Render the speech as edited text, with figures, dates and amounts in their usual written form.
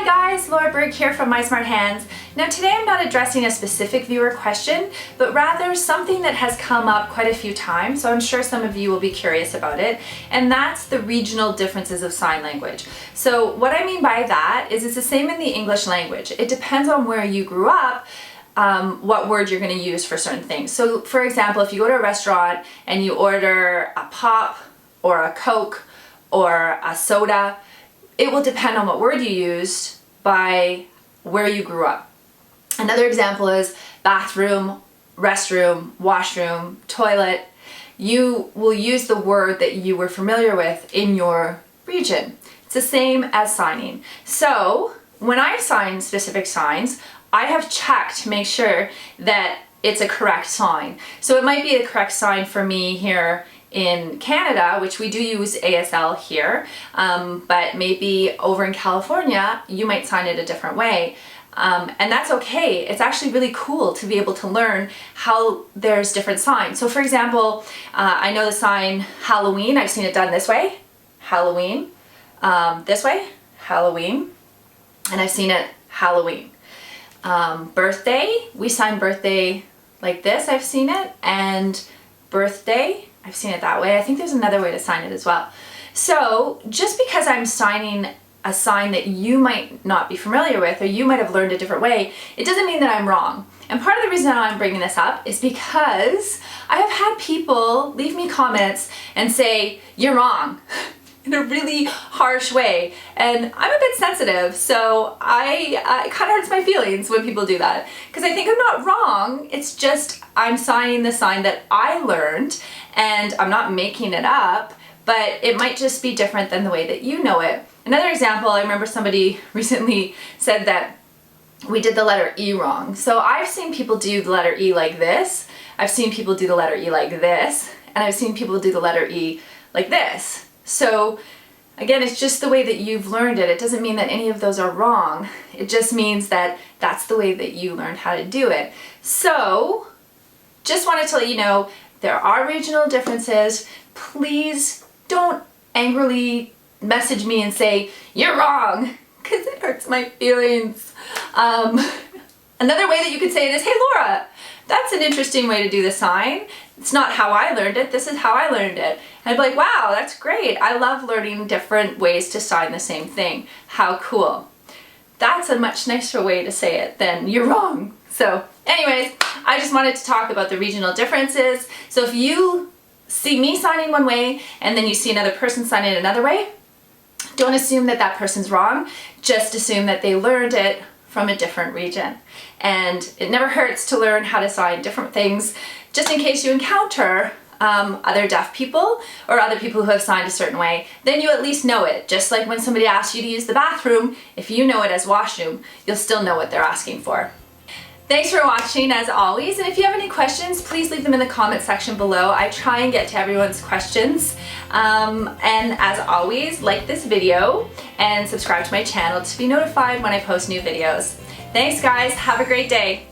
guys, Laura Berg here from My Smart Hands. Now today I'm not addressing a specific viewer question, but rather something that has come up quite a few times, so I'm sure some of you will be curious about it, and that's the regional differences of sign language. So what I mean by that is it's the same in the English language. It depends on where you grew up, what word you're going to use for certain things. So for example, if you go to a restaurant and you order a pop or a Coke or a soda, it will depend on what word you used by where you grew up. Another example is bathroom, restroom, washroom, toilet. You will use the word that you were familiar with in your region. It's the same as signing. So when I sign specific signs, I have checked to make sure that it's a correct sign. So it might be a correct sign for me here in Canada, which we do use ASL here, but maybe over in California, you might sign it a different way. And that's okay. It's actually really cool to be able to learn how there's different signs. So for example, I know the sign Halloween, I've seen it done this way, Halloween, this way, Halloween, and I've seen it Halloween. Birthday, we sign birthday like this, I've seen it, and birthday, I've seen it that way. I think there's another way to sign it as well. So just because I'm signing a sign that you might not be familiar with or you might have learned a different way, it doesn't mean that I'm wrong. And part of the reason I'm bringing this up is because I have had people leave me comments and say, "You're wrong," in a really harsh way. And I'm a bit sensitive, so it kind of hurts my feelings when people do that. Because I think I'm not wrong, it's just I'm signing the sign that I learned, and I'm not making it up, but it might just be different than the way that you know it. Another example, I remember somebody recently said that we did the letter E wrong. So I've seen people do the letter E like this, I've seen people do the letter E like this, and I've seen people do the letter E like this. So again, it's just the way that you've learned it. It doesn't mean that any of those are wrong. It just means that that's the way that you learned how to do it. So just wanted to let you know there are regional differences. Please don't angrily message me and say, "You're wrong," because it hurts my feelings. Another way that you could say it is, "Hey Laura, that's an interesting way to do the sign. It's not how I learned it, this is how I learned it." And I'd be like, "Wow, that's great. I love learning different ways to sign the same thing. How cool." That's a much nicer way to say it than "you're wrong." So anyways, I just wanted to talk about the regional differences. So if you see me signing one way and then you see another person signing it another way, don't assume that that person's wrong. Just assume that they learned it from a different region. And it never hurts to learn how to sign different things, just in case you encounter other deaf people or other people who have signed a certain way. Then you at least know it. Just like when somebody asks you to use the bathroom, if you know it as washroom, you'll still know what they're asking for. Thanks for watching as always, and if you have any questions, please leave them in the comment section below. I try and get to everyone's questions. And as always, like this video and subscribe to my channel to be notified when I post new videos. Thanks guys, have a great day.